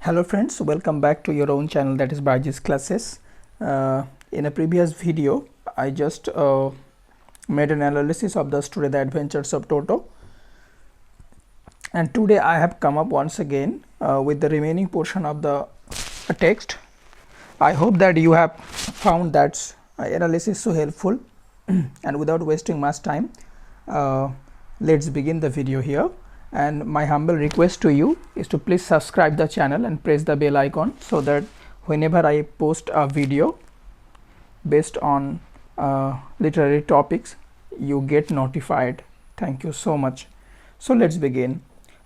Hello friends, welcome back to your own channel, that is Bajis Classes. In a previous video I just made an analysis of the story The Adventures of Toto, and today I have come up once again with the remaining portion of the text. I hope that you have found that analysis so helpful and without wasting much time, let's begin the video here. And my humble request to you is to please subscribe the channel and press the bell icon so that whenever I post a video based on literary topics, you get notified. Thank you so much. So let's begin.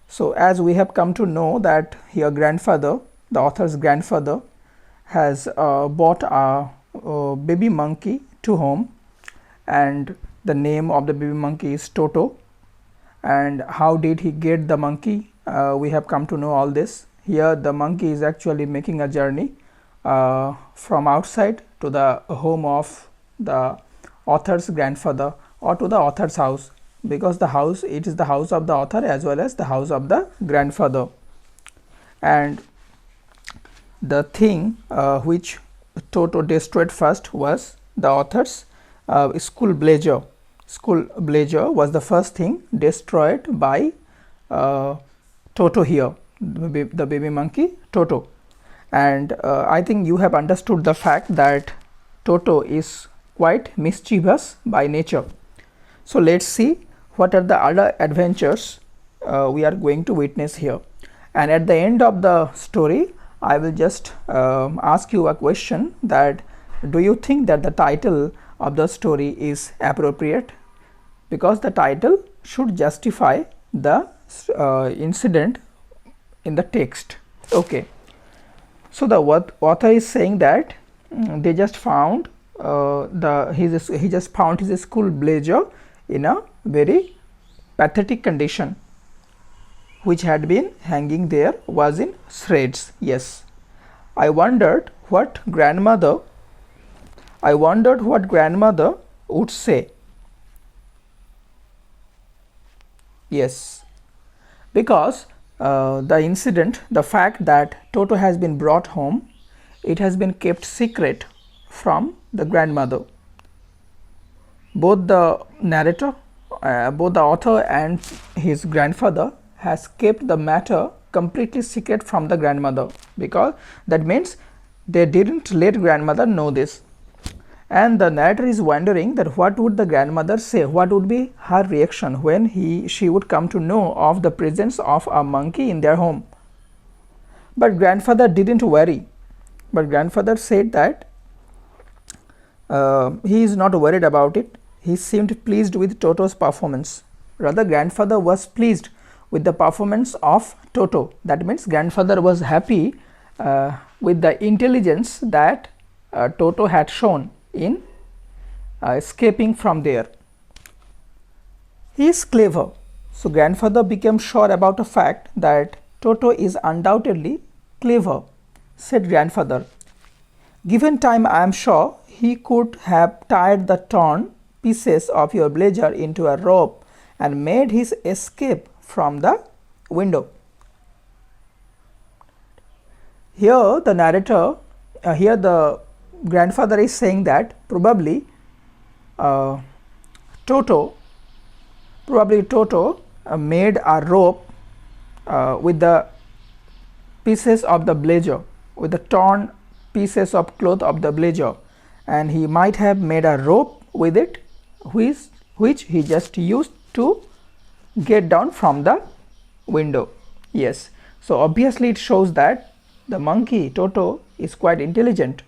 So as we have come to know that here grandfather, the author's grandfather, has bought a baby monkey to home, and the name of the baby monkey is Toto. And how did he get the monkey? We have come to know all this. Here the monkey is actually making a journey from outside to the home of the author's grandfather, or to the author's house, because it is the house of the author as well as the house of the grandfather. And the thing which Toto destroyed first was the author's school blazer. School blazer was the first thing destroyed by Toto here, the baby monkey Toto. And I think you have understood the fact that Toto is quite mischievous by nature. So let's see what are the other adventures we are going to witness here. And at the end of the story, I will just ask you a question, that do you think that the title of the story is appropriate? Because the title should justify the incident in the text. Okay, so the author is saying that they just found he just found his school blazer in a very pathetic condition, which had been hanging there, was in shreds. Yes, I wondered what grandmother would say. Yes, because the incident, the fact that Toto has been brought home, it has been kept secret from the grandmother. Both the narrator, both the author and his grandfather has kept the matter completely secret from the grandmother, because that means they didn't let grandmother know this. And the narrator is wondering that what would the grandmother say, what would be her reaction when she would come to know of the presence of a monkey in their home. But grandfather didn't worry, but grandfather said that he is not worried about it. He seemed pleased with Toto's performance. Rather, grandfather was pleased with the performance of Toto. That means grandfather was happy with the intelligence that Toto had shown in escaping from there. He is clever. So grandfather became sure about a fact that Toto is undoubtedly clever, said grandfather. Given time, I am sure he could have tied the torn pieces of your blazer into a rope and made his escape from the window. Here the narrator, here the grandfather is saying that probably Toto made a rope with the pieces of the blazer, with the torn pieces of cloth of the blazer, and he might have made a rope with it, which he just used to get down from the window. Yes, so obviously it shows that the monkey Toto is quite intelligent.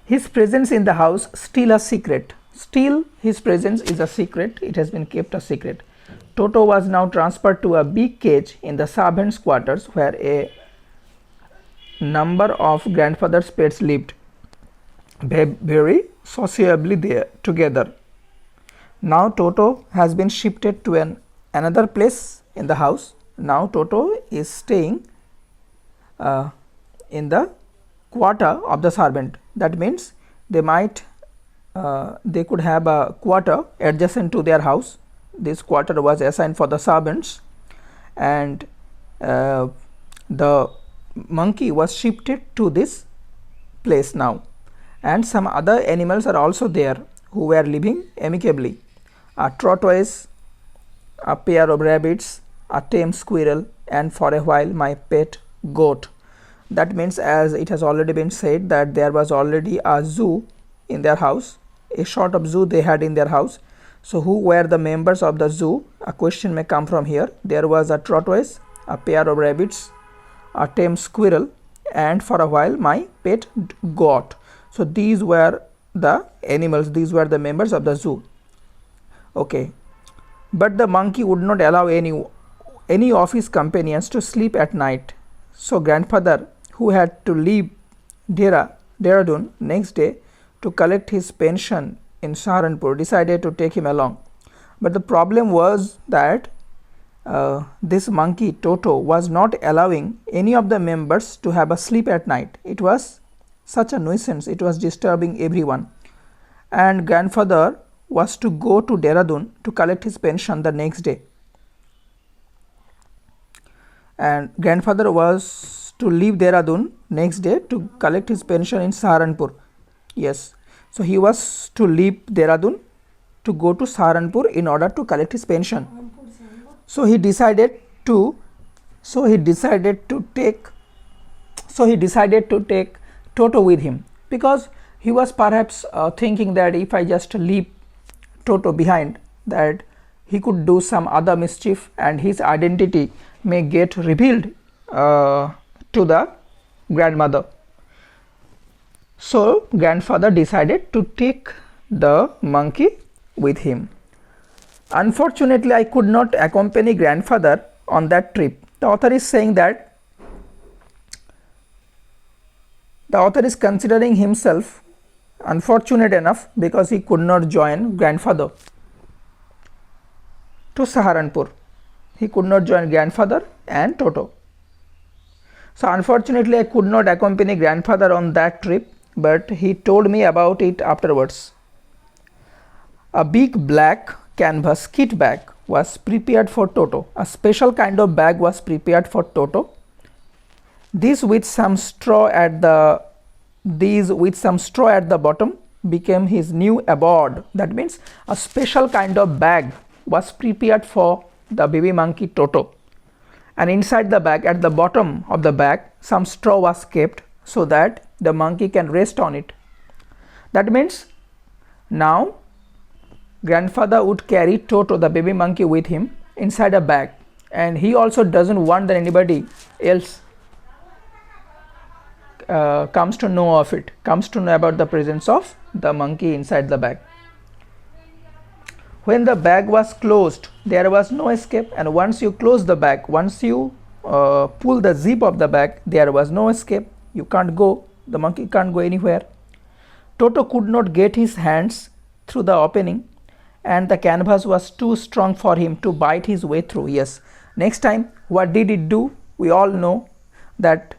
His presence in the house still a secret. Still his presence is a secret. It has been kept a secret. Toto was now transferred to a big cage in the servants' quarters, where a number of grandfather's pets lived very sociably there together. Now Toto has been shifted to another place in the house. Now Toto is staying in the quarter of the servant. That means they could have a quarter adjacent to their house. This quarter was assigned for the servants, and the monkey was shifted to this place now, and some other animals are also there who were living amicably. A tortoise, a pair of rabbits, a tame squirrel, and for a while my pet goat. That means, as it has already been said, that there was already a zoo in their house, a sort of zoo they had in their house. So who were the members of the zoo? A question may come from here. There was a tortoise, a pair of rabbits, a tame squirrel, and for a while my pet goat. So these were the animals, these were the members of the zoo. Okay, but the monkey would not allow any of his companions to sleep at night. So grandfather, who had to leave Dehradun next day to collect his pension in Saharanpur, decided to take him along. But the problem was that this monkey Toto was not allowing any of the members to have a sleep at night. It was such a nuisance, it was disturbing everyone. And grandfather was to go to Dehradun to collect his pension the next day. And grandfather was to leave Dehradun next day to collect his pension in Saharanpur. Yes, so he was to leave Dehradun to go to Saharanpur in order to collect his pension. So he decided to take Toto with him, because he was perhaps thinking that if I just leave Toto behind, that he could do some other mischief and his identity may get revealed to the grandmother. So grandfather decided to take the monkey with him. Unfortunately, I could not accompany grandfather on that trip. The author is saying that the author is considering himself unfortunate enough because he could not join grandfather to Saharanpur. He could not join grandfather and Toto. So unfortunately, I could not accompany grandfather on that trip, but he told me about it afterwards. A big black canvas kit bag was prepared for Toto. A special kind of bag was prepared for Toto. This with some straw at the bottom became his new abode. That means a special kind of bag was prepared for the baby monkey Toto, and inside the bag, at the bottom of the bag, some straw was kept so that the monkey can rest on it. That means now grandfather would carry Toto, the baby monkey, with him inside a bag, and he also doesn't want that anybody else comes to know about the presence of the monkey inside the bag. When the bag was closed, there was no escape, and once you close the bag, once you pull the zip of the bag, there was no escape. You can't go, the monkey can't go anywhere. Toto could not get his hands through the opening, and the canvas was too strong for him to bite his way through. Yes, next time what did it do? We all know that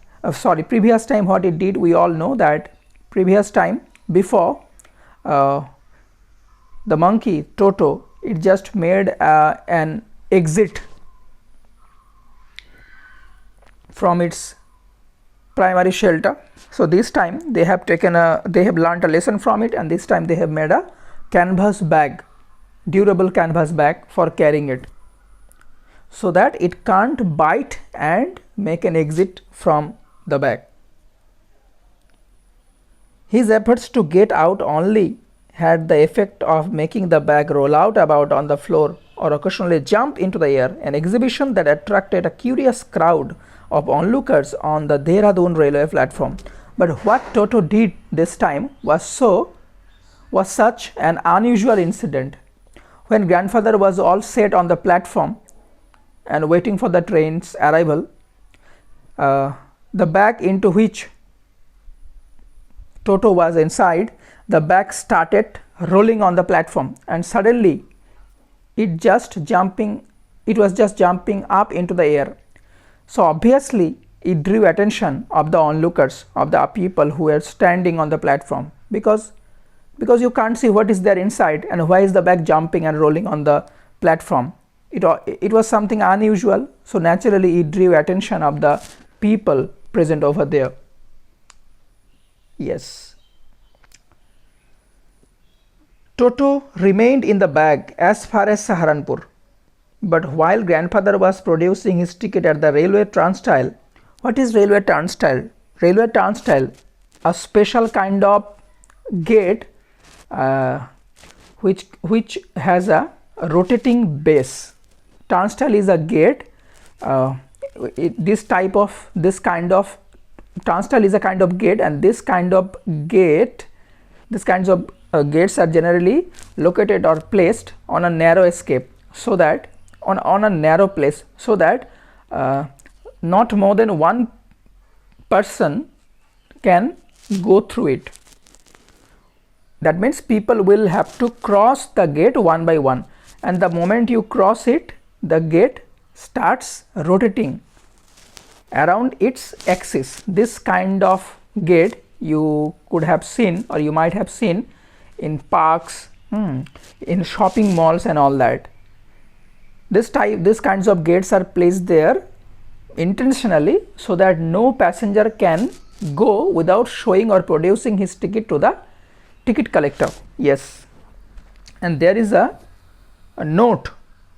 previous time what it did, we all know that previous time before the monkey Toto, it just made an exit from its primary shelter. So this time they have learnt a lesson from it, and this time they have made a canvas bag, durable canvas bag for carrying it, so that it can't bite and make an exit from the bag. His efforts to get out only had the effect of making the bag roll out about on the floor or occasionally jump into the air, an exhibition that attracted a curious crowd of onlookers on the Dehradun railway platform. But what Toto did this time was such an unusual incident. When grandfather was all set on the platform and waiting for the train's arrival, the bag into which Toto was inside, the bag started rolling on the platform, and suddenly it was just jumping up into the air. So obviously it drew attention of the onlookers, of the people who were standing on the platform, because you can't see what is there inside and why is the bag jumping and rolling on the platform. It was something unusual, so naturally it drew attention of the people present over there. Yes. Toto remained in the bag as far as Saharanpur. But while grandfather was producing his ticket at the railway turnstile, what is railway turnstile? Railway turnstile, a special kind of gate which has a rotating base. Turnstile is a gate. This kind of turnstile is a kind of gate, and this kinds of gates are generally located or placed on a narrow escape, so that on a narrow place, so that not more than one person can go through it. That means people will have to cross the gate one by one, and the moment you cross it, the gate starts rotating around its axis. This kind of gate you could have seen, or you might have seen in parks, in shopping malls and all that. This kinds of gates are placed there intentionally, so that no passenger can go without showing or producing his ticket to the ticket collector. Yes. And there is a note,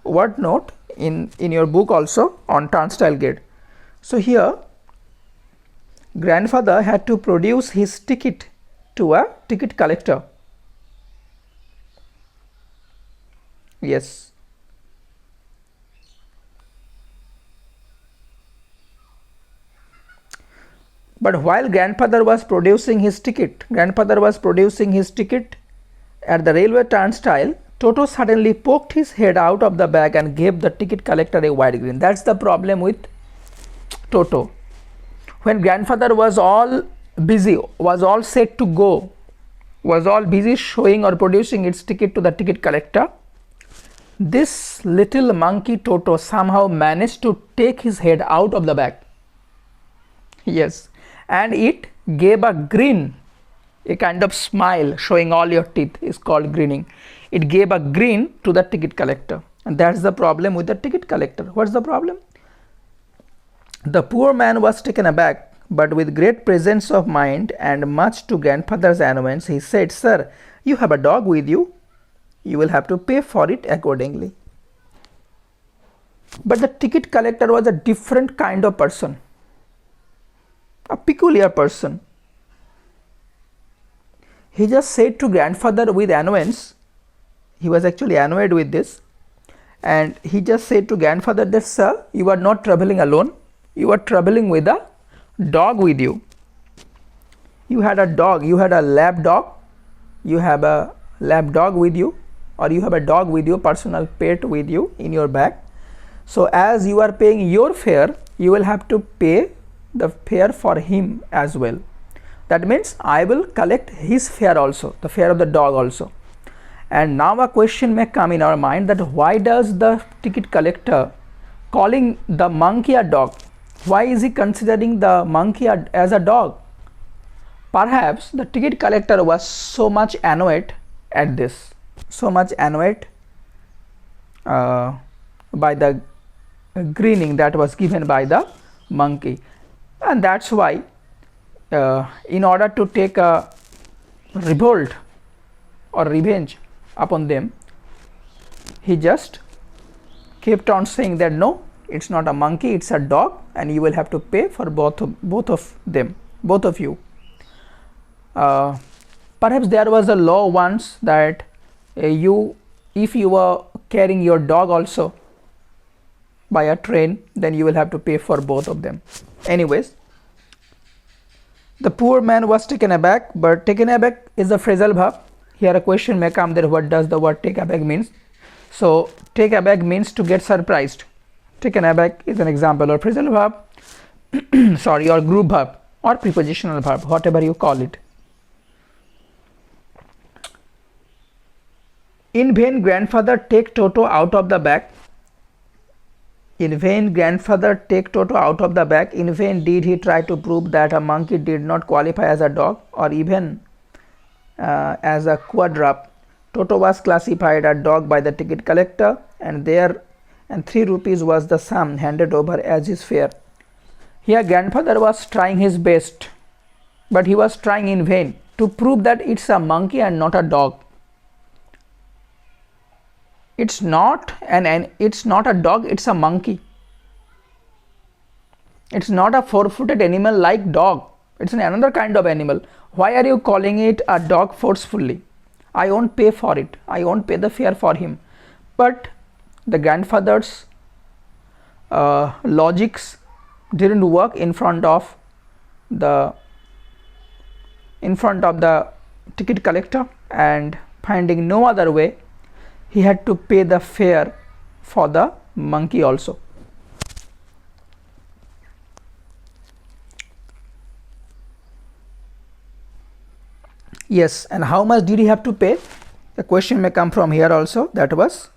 word note in your book also on turnstile gate. So here grandfather had to produce his ticket to a ticket collector. Yes. But while grandfather was producing his ticket at the railway turnstile, Toto suddenly poked his head out of the bag and gave the ticket collector a wide grin. That's the problem with Toto. When grandfather was all busy, was all set to go, was all busy showing or producing its ticket to the ticket collector, this little monkey Toto somehow managed to take his head out of the bag. Yes. And it gave a grin, a kind of smile showing all your teeth is called grinning. It gave a grin to the ticket collector, and that's the problem with the ticket collector. What's the problem? The poor man was taken aback, but with great presence of mind and much to grandfather's annoyance, he said, "Sir, you have a dog with you. You will have to pay for it accordingly." But the ticket collector was a different kind of person, a peculiar person. He just said to grandfather with annoyance, he was actually annoyed with this, and he just said to grandfather that, "Sir, you are not traveling alone, you are traveling with a dog with you. You had a dog, you had a lab dog, you have a lab dog with you, or you have a dog with you, personal pet with you in your bag. So as you are paying your fare, you will have to pay the fare for him as well. That means I will collect his fare also, the fare of the dog also." And now a question may come in our mind, that why does the ticket collector calling the monkey a dog? Why is he considering the monkey as a dog? Perhaps the ticket collector was so much annoyed at this, so much annoyed by the grinning that was given by the monkey, and that's why in order to take a revolt or revenge upon them, he just kept on saying that no, it's not a monkey, it's a dog, and you will have to pay for both of you. Perhaps there was a law once that if you were carrying your dog also by a train, then you will have to pay for both of them. Anyways, the poor man was taken aback, but taken aback is a phrasal verb. Here a question may come there, what does the word take aback means? So take aback means to get surprised. Taken aback is an example or phrasal verb, or group verb or prepositional verb, whatever you call it. In vain grandfather take Toto out of the bag. In vain grandfather take Toto out of the bag. In vain did he try to prove that a monkey did not qualify as a dog or even as a quadruped. Toto was classified a dog by the ticket collector, and 3 rupees was the sum handed over as his fare. Here grandfather was trying his best, but he was trying in vain to prove that it's a monkey and not a dog. It's not it's not a dog, it's a monkey. It's not a four-footed animal like dog. It's another kind of animal. Why are you calling it a dog forcefully? I won't pay for it. I won't pay the fare for him. But the grandfather's logics didn't work in front of the ticket collector, and finding no other way, he had to pay the fare for the monkey also. Yes, and how much did he have to pay? The question may come from here also. That was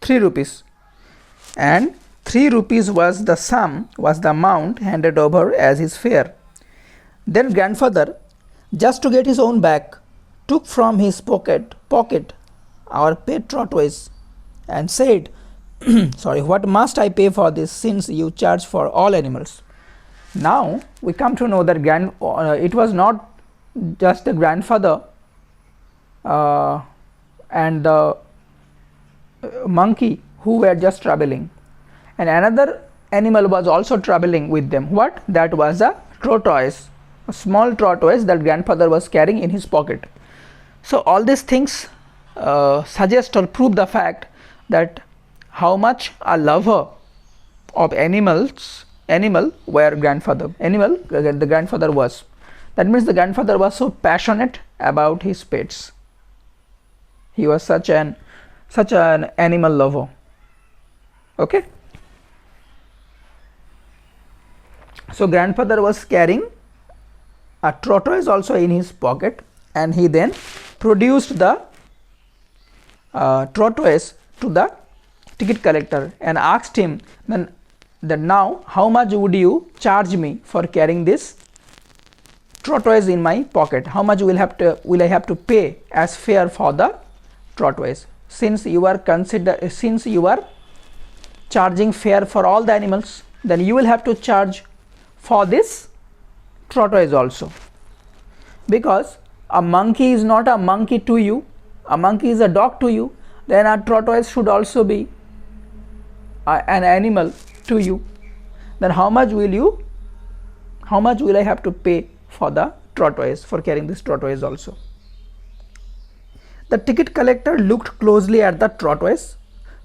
3 rupees, and 3 rupees was the sum, was the amount handed over as his fare. Then grandfather, just to get his own back, took from his pocket our pet tortoise and said, sorry, what must I pay for this, since you charge for all animals? Now we come to know that it was not just the grandfather and the monkey who were just traveling, and another animal was also traveling with them. What? That was a tortoise, a small tortoise that grandfather was carrying in his pocket. So all these things suggest or prove the fact that how much a lover of the grandfather was. That means the grandfather was so passionate about his pets. He was such an animal lover. Okay. So grandfather was carrying a tortoise also in his pocket, and he then produced the tortoise to the ticket collector and asked him that now how much would you charge me for carrying this tortoise in my pocket? How much will I have to pay as fare for the tortoise, since you are charging fare for all the animals, then you will have to charge for this tortoise also, because a monkey is not a monkey to you, a monkey is a dog to you, then a tortoise should also be an animal to you. Then how much will I have to pay for the tortoise, for carrying this tortoise also? The ticket collector looked closely at the tortoise,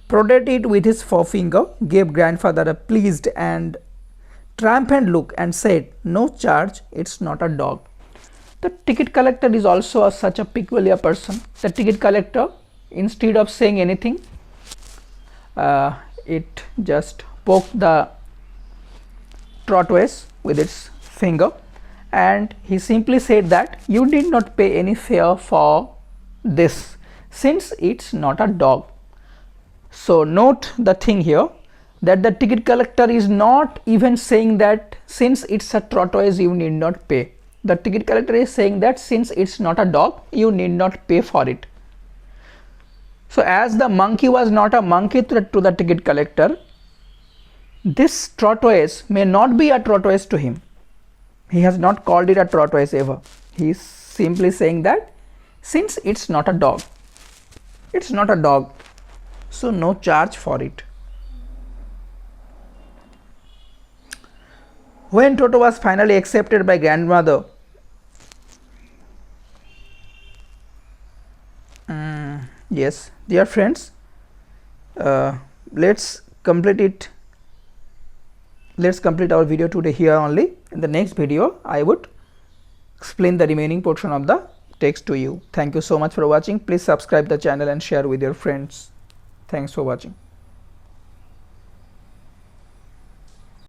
prodded it with his forefinger, gave grandfather a pleased and triumphant look and said, "No charge, it's not a dog." The ticket collector is also such a peculiar person. The ticket collector, instead of saying anything, it just poked the tortoise with its finger, and he simply said that you did not pay any fare for this, since it's not a dog. So note the thing here, that the ticket collector is not even saying that since it's a tortoise you need not pay. The ticket collector is saying that since it's not a dog you need not pay for it. So as the monkey was not a monkey to the ticket collector, this tortoise may not be a tortoise to him. He has not called it a tortoise ever. He is simply saying that since it's not a dog, so no charge for it. When Toto was finally accepted by grandmother, yes, dear friends, let's complete our video today here only. In the next video, I would explain the remaining portion of the text to you. Thank you so much for watching. Please subscribe the channel and share with your friends. Thanks for watching.